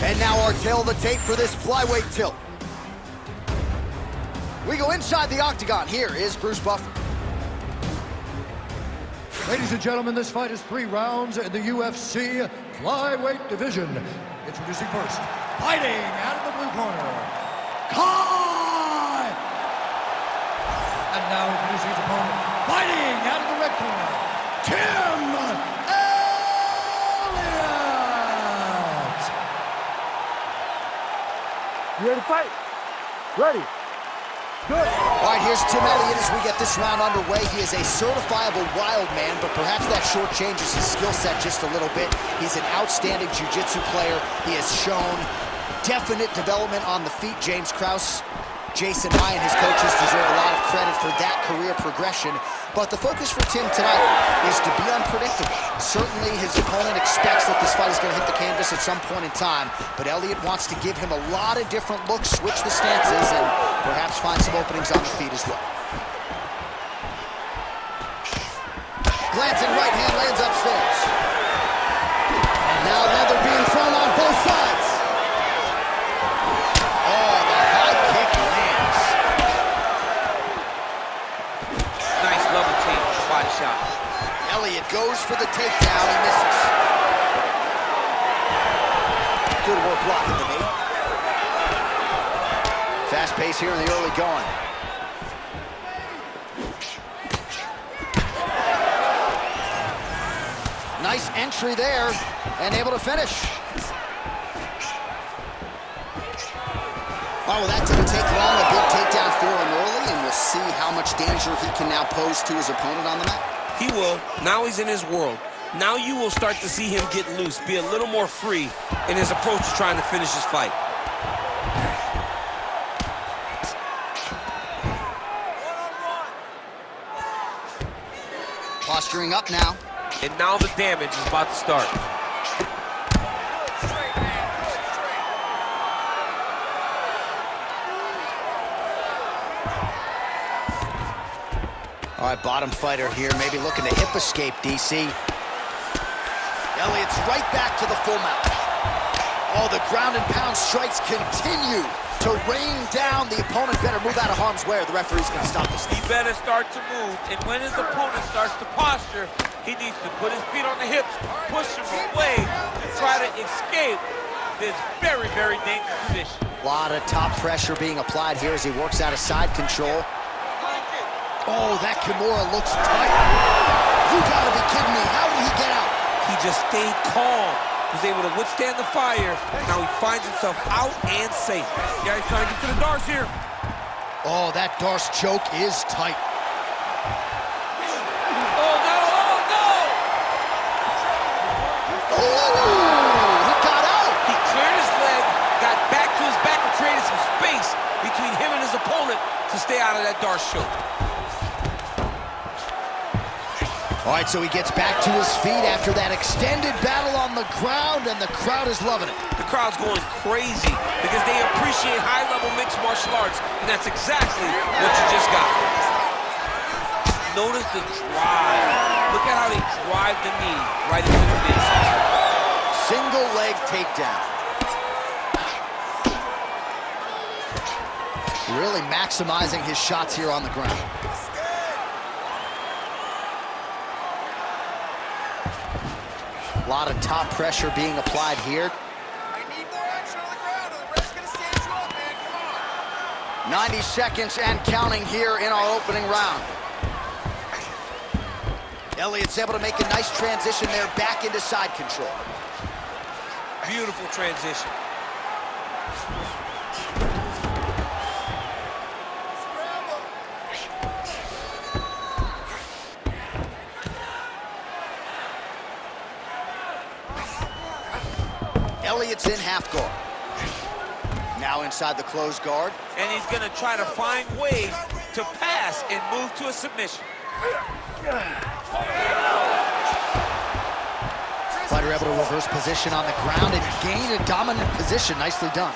And now our tail of the tape for this flyweight tilt. We go inside the octagon. Here is Bruce Buffer. Ladies and gentlemen, this fight is 3 rounds in the UFC Flyweight division. Introducing first, fighting out of the blue corner, Kai! And now introducing his opponent, fighting out of the red corner, Tim Elliot! You ready to fight? Ready. Good. All right, here's Tim Elliot as we get this round underway. He is a certifiable wild man, but perhaps that shortchanges his skill set just a little bit. He's an outstanding jiu-jitsu player. He has shown definite development on the feet. James Krause, Jason I, and his coaches deserve a lot of credit for that career progression. But the focus for Tim tonight is to be unpredictable. Certainly his opponent expects that this fight is going to hit the canvas at some point in time, but Elliot wants to give him a lot of different looks, switch the stances, and perhaps find some openings on the feet as well. Glancing right hand lands upstairs. And now leather being thrown on both sides. Oh, the high kick lands. Nice level change with the body shot. Elliot goes for the takedown, he misses. Good work blocking the knee. Fast pace here in the early going. Nice entry there, and able to finish. Oh, that didn't take long. A big takedown for him early, and we'll see how much danger he can now pose to his opponent on the mat. He will. Now he's in his world. Now you will start to see him get loose, be a little more free in his approach to trying to finish his fight. Posturing up now. And now the damage is about to start. All right, bottom fighter here, maybe looking to hip escape, DC. Elliott's right back to the full mount. Oh, the ground and pound strikes continue to rain down. The opponent better move out of harm's way or the referee's gonna stop this thing. He better start to move, and when his opponent starts to posture, he needs to put his feet on the hips, push him away to try to escape this very, very dangerous position. A lot of top pressure being applied here as he works out of side control. Oh, that Kimura looks tight. You gotta be kidding me. How did he get out? He just stayed calm. Was able to withstand the fire. Now he finds himself out and safe. Yeah, he's trying to get to the Darce here. Oh, that Darce choke is tight. Oh, no, oh, no! Oh, he got out. He cleared his leg, got back to his back and created some space between him and his opponent to stay out of that Darce choke. All right, so he gets back to his feet after that extended battle on the ground, and the crowd is loving it. The crowd's going crazy because they appreciate high-level mixed martial arts, and that's exactly what you just got. Notice the drive. Look at how they drive the knee right into the midsection. Single leg takedown. Really maximizing his shots here on the ground. A lot of top pressure being applied here. I need more action on the ground, or the ref's gonna stand you up, man. Come on. 90 seconds and counting here in our opening round. Elliott's able to make a nice transition there back into side control. Beautiful transition. Elliott's in half guard. Now inside the closed guard. And he's going to try to find ways to pass and move to a submission. Fighter able to reverse position on the ground and gain a dominant position. Nicely done.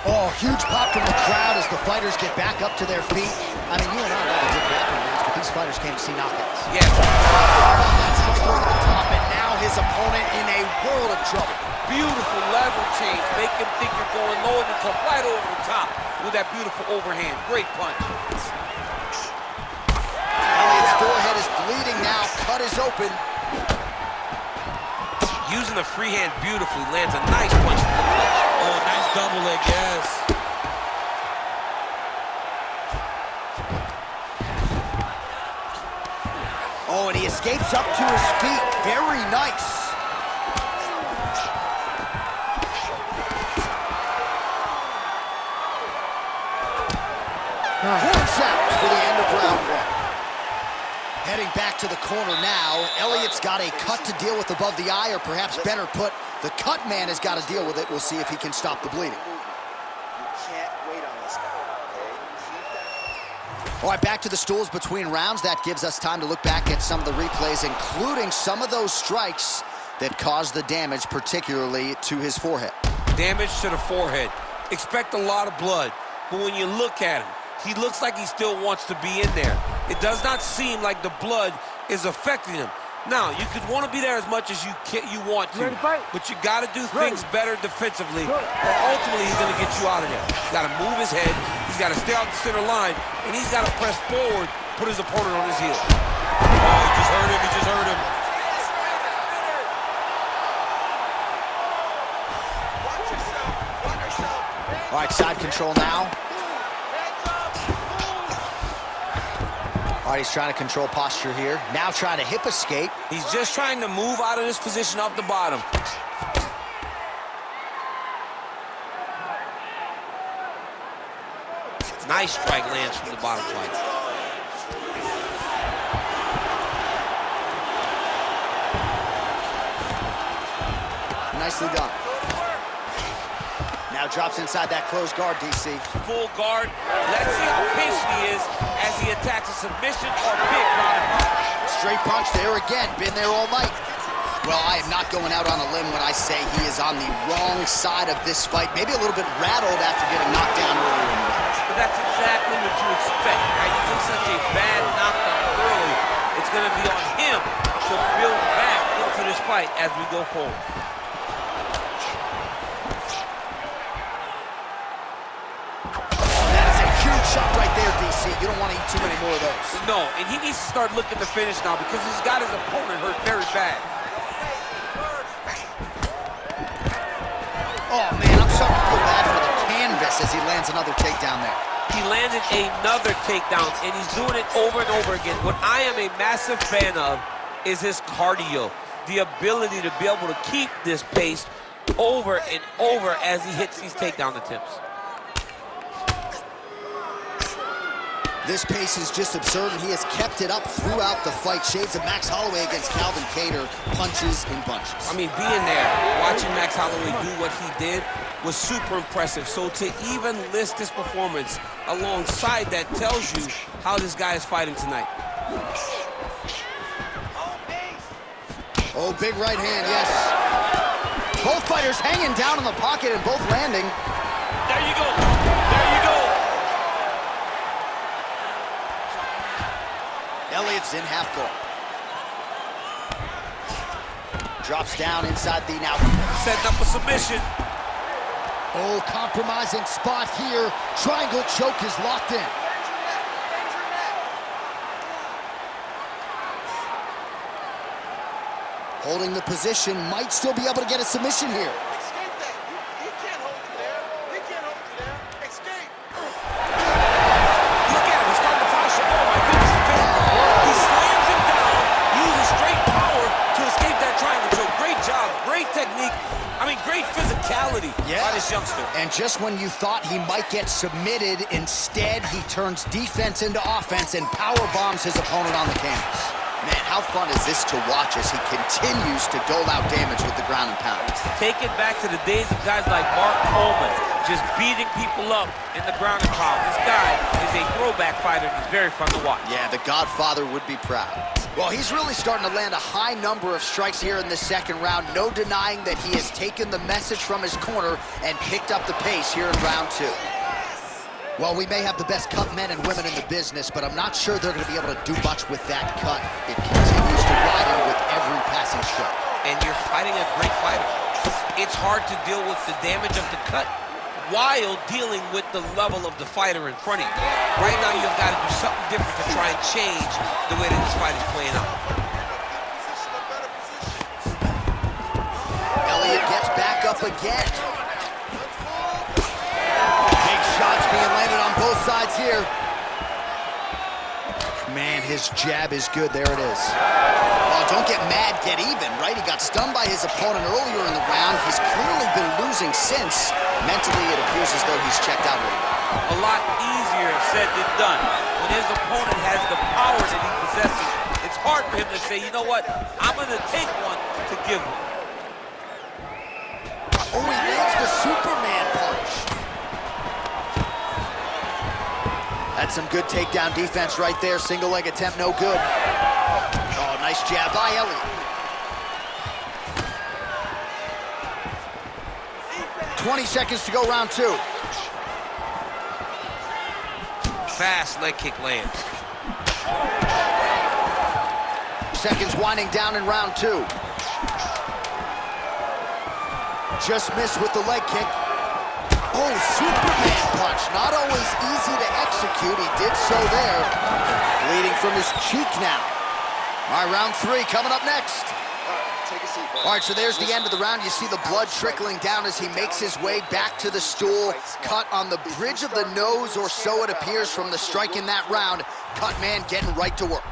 Oh, huge pop from the crowd as the fighters get back up to their feet. I mean, you and I love a good grappling match, but these fighters came to see knockouts. Yeah. That's over the top, and now his opponent in a world of trouble. Beautiful level change. Make him think you're going low and then come right over the top with that beautiful overhand. Great punch. Elliott's forehead is bleeding now. Cut is open. Using the free hand beautifully. Lands a nice punch from the clinch. Oh, nice double leg, yes. Oh, and he escapes up to his feet. Very nice. Horns out for the end of round one. Heading back to the corner now. Elliott's got a cut to deal with above the eye, or perhaps better put, the cut man has got to deal with it. We'll see if he can stop the bleeding. You can't wait on this guy, okay? Keep that. All right, back to the stools between rounds. That gives us time to look back at some of the replays, including some of those strikes that caused the damage, particularly to his forehead. Damage to the forehead. Expect a lot of blood, but when you look at him, he looks like he still wants to be in there. It does not seem like the blood is affecting him. Now, you could want to be there as much as you want to, but you got to do things better defensively, or ultimately he's going to get you out of there. He's got to move his head, he's got to stay out the center line, and he's got to press forward, put his opponent on his heels. Oh, he just hurt him, he just hurt him. All right, side control now. All right, he's trying to control posture here. Now trying to hip escape. He's just trying to move out of this position off the bottom. Nice strike lands from the bottom flight. Nicely done. Now drops inside that closed guard, DC. Full guard. Let's see how patient he is as he attacks a submission or big ground and pound. Straight punch there again. Been there all night. Well, I am not going out on a limb when I say he is on the wrong side of this fight. Maybe a little bit rattled after getting knocked down earlier in the match. But that's exactly what you expect, right? You took such a bad knockdown early. It's going to be on him to build back into this fight as we go forward. Shot right there, DC. You don't want to eat too many more of those. No, and he needs to start looking to finish now because he's got his opponent hurt very bad. Oh, man, I'm starting to feel bad for the canvas as he lands another takedown there. He landed another takedown, and he's doing it over and over again. What I am a massive fan of is his cardio, the ability to be able to keep this pace over and over as he hits these takedown attempts. This pace is just absurd, and he has kept it up throughout the fight. Shades of Max Holloway against Calvin Kattar, punches and bunches. I mean, being there, watching Max Holloway do what he did was super impressive. So to even list this performance alongside that tells you how this guy is fighting tonight. Oh, big right hand, yes. Both fighters hanging down in the pocket and both landing. There you go. There you go. Elliott's in half guard. Drops down inside the now. Setting up a submission. Oh, compromising spot here. Triangle choke is locked in. Holding the position, might still be able to get a submission here. Escape that. He can't hold you there. He can't hold you there. Escape. Look at him. He's starting to posture. Oh, my goodness. He slams him down, uses straight power to escape that triangle choke. Great job. Great technique. I mean, great physicality by this youngster. And just when you thought he might get submitted, instead he turns defense into offense and power bombs his opponent on the canvas. Man, how fun is this to watch as he continues to dole out damage with the ground and pound? Take it back to the days of guys like Mark Coleman, just beating people up in the ground and pound. This guy is a throwback fighter, and he's very fun to watch. Yeah, the Godfather would be proud. Well, he's really starting to land a high number of strikes here in the second round. No denying that he has taken the message from his corner and picked up the pace here in round two. Well, we may have the best cut men and women in the business, but I'm not sure they're going to be able to do much with that cut. It continues to widen with every passing stroke. And you're fighting a great fighter. It's hard to deal with the damage of the cut while dealing with the level of the fighter in front of you. Right now, you've got to do something different to try and change the way that this fight is playing out. Elliott gets back up again. Big shots being landed on both sides here. Man, his jab is good. There it is. Oh, don't get mad, get even, right? He got stunned by his opponent earlier in the round. He's clearly been losing since. Mentally, it appears as though he's checked out a little bit. A lot easier said than done. When his opponent has the power that he possesses, it's hard for him to say, you know what, I'm going to take one to give him. Oh, he lands the Superman punch. That's some good takedown defense right there. Single leg attempt, no good. Oh, nice jab by Elliott. 20 seconds to go, round 2. Fast leg kick lands. Seconds winding down in round 2. Just missed with the leg kick. Oh, Superman punch. Not always easy to execute. He did so there. Bleeding from his cheek now. All right, round 3 coming up next. Take a seat, bro. All right, so there's the end of the round. You see the blood trickling down as he makes his way back to the stool. Cut on the bridge of the nose, or so it appears from the strike in that round. Cut man getting right to work.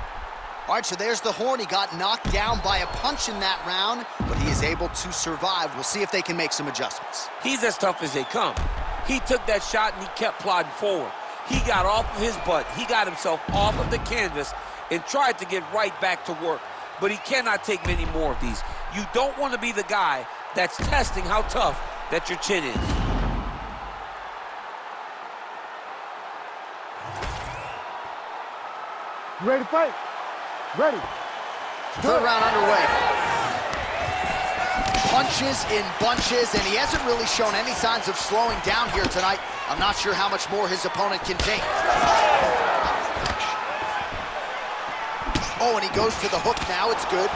All right, so there's the horn. He got knocked down by a punch in that round, but he is able to survive. We'll see if they can make some adjustments. He's as tough as they come. He took that shot and he kept plodding forward. He got off of his butt. He got himself off of the canvas and tried to get right back to work. But he cannot take many more of these. You don't want to be the guy that's testing how tough that your chin is. You ready to fight? Ready. Third round underway. Punches in bunches, and he hasn't really shown any signs of slowing down here tonight. I'm not sure how much more his opponent can take. Oh, and he goes to the hook now. It's good.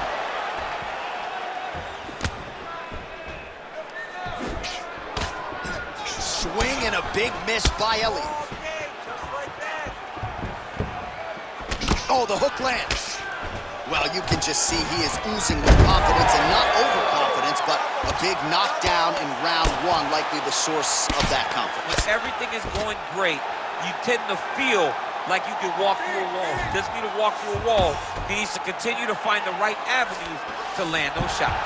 Swing and a big miss by Elliott. Oh, the hook lands. Well, you can just see he is oozing with confidence, and not overconfidence, but a big knockdown in round 1, likely the source of that confidence. When everything is going great, you tend to feel like you can walk through a wall. He doesn't need to walk through a wall. He needs to continue to find the right avenues to land those shots.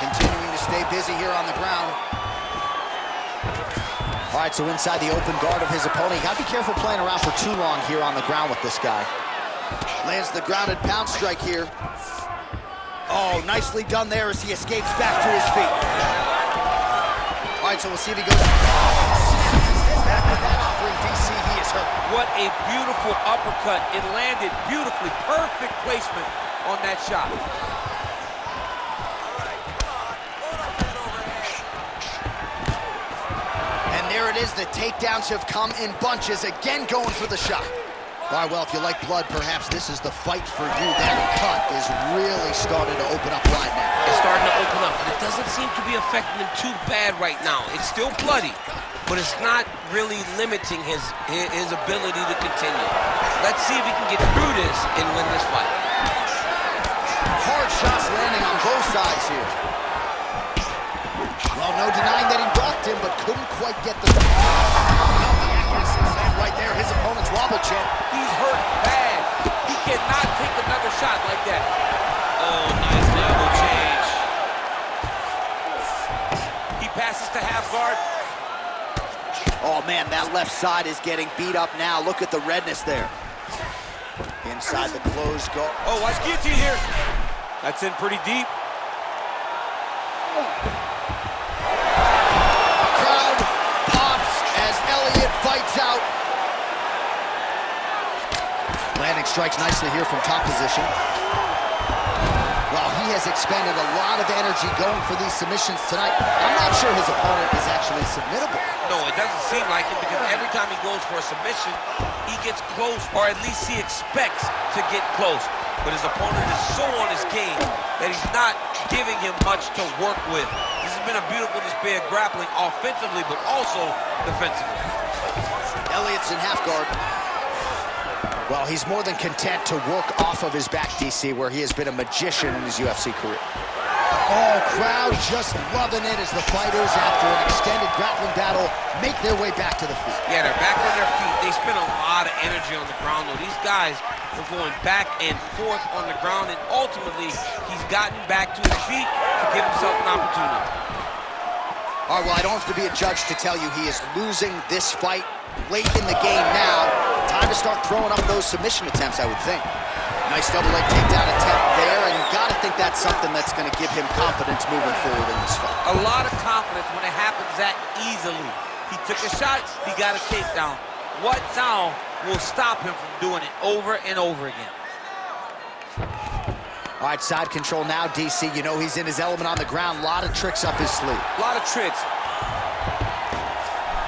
Continuing to stay busy here on the ground. All right, so inside the open guard of his opponent. You gotta be careful playing around for too long here on the ground with this guy. Lands the grounded pound strike here. Oh, nicely done there as he escapes back to his feet. All right, so we'll see if he goes. After that offering, DC, he is hurt. What a beautiful uppercut. It landed beautifully. Perfect placement on that shot. There it is, the takedowns have come in bunches, again going for the shot. All right, well, if you like blood, perhaps this is the fight for you. That cut is really starting to open up wide now. It's starting to open up, but it doesn't seem to be affecting him too bad right now. It's still bloody, but it's not really limiting his ability to continue. Let's see if he can get through this and win this fight. Hard shots landing on both sides here. Well, no denying that he rocked him, but couldn't quite get the accuracy slam right there. His opponent's wobble chin. He's hurt bad. He cannot take another shot like that. Oh, nice level change. He passes to half guard. Oh, man, that left side is getting beat up now. Look at the redness there. Inside the closed guard. Oh, watch guillotine here. That's in pretty deep. Crowd pops as Elliott fights out. Landing strikes nicely here from top position. Well, he has expended a lot of energy going for these submissions tonight. I'm not sure his opponent is actually submittable. No, it doesn't seem like it, because every time he goes for a submission, he gets close, or at least he expects to get close. But his opponent is so on his game that he's not giving him much to work with. This has been a beautiful display of grappling offensively, but also defensively. Elliott's in half guard. Well, he's more than content to work off of his back, DC, where he has been a magician in his UFC career. Oh, crowd just loving it as the fighters, after an extended grappling battle, make their way back to the feet. Yeah, they're back on their feet. They spend a lot of energy on the ground, though. These guys are going back and forth on the ground, and ultimately, he's gotten back to his feet to give himself an opportunity. All right, well, I don't have to be a judge to tell you he is losing this fight late in the game now. Time to start throwing up those submission attempts, I would think. Nice double leg takedown attempt there, and you gotta think that's something that's gonna give him confidence moving forward in this fight. A lot of confidence when it happens that easily. He took a shot, he got a takedown. What now will stop him from doing it over and over again? All right, side control now, DC. You know he's in his element on the ground. A lot of tricks up his sleeve. A lot of tricks.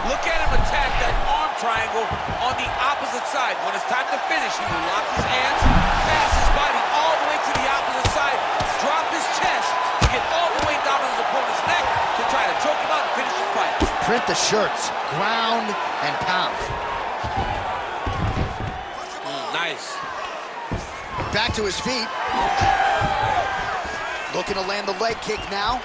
Look at him attack that arm triangle on the opposite side. When it's time to finish, he will lock his hands, pass his body all the way to the opposite side, drop his chest to get all the way down to his opponent's neck to try to choke him out and finish the fight. Print the shirts, ground and pound. Nice. Back to his feet. Looking to land the leg kick now.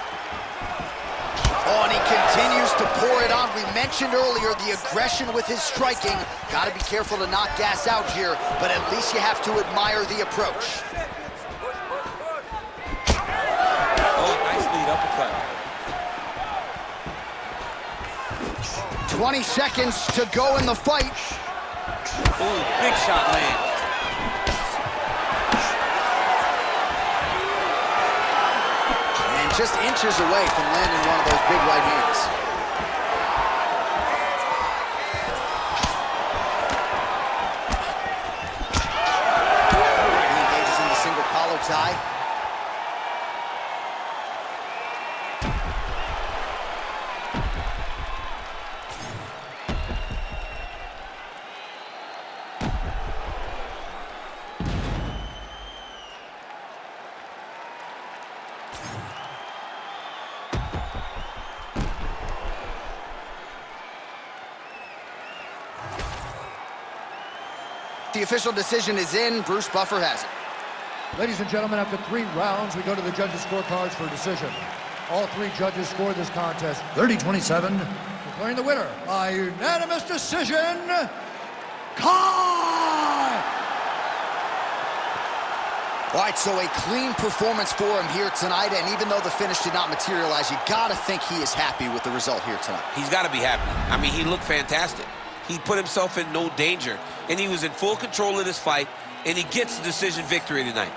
Oh, and he continues to pour it on. We mentioned earlier the aggression with his striking. Got to be careful to not gas out here, but at least you have to admire the approach. Oh, nice lead uppercut. 20 seconds to go in the fight. Ooh, big shot lands. Just inches away from landing one of those big right hands. He engages in the single collar tie. The official decision is in. Bruce Buffer has it. Ladies and gentlemen, after 3 rounds, we go to the judges' scorecards for decision. All 3 judges scored this contest 30-27, declaring the winner by unanimous decision, Kai! All right, so a clean performance for him here tonight, and even though the finish did not materialize, you gotta think he is happy with the result here tonight. He's got to be happy. I mean, he looked fantastic. He put himself in no danger, and he was in full control of this fight, and he gets the decision victory tonight.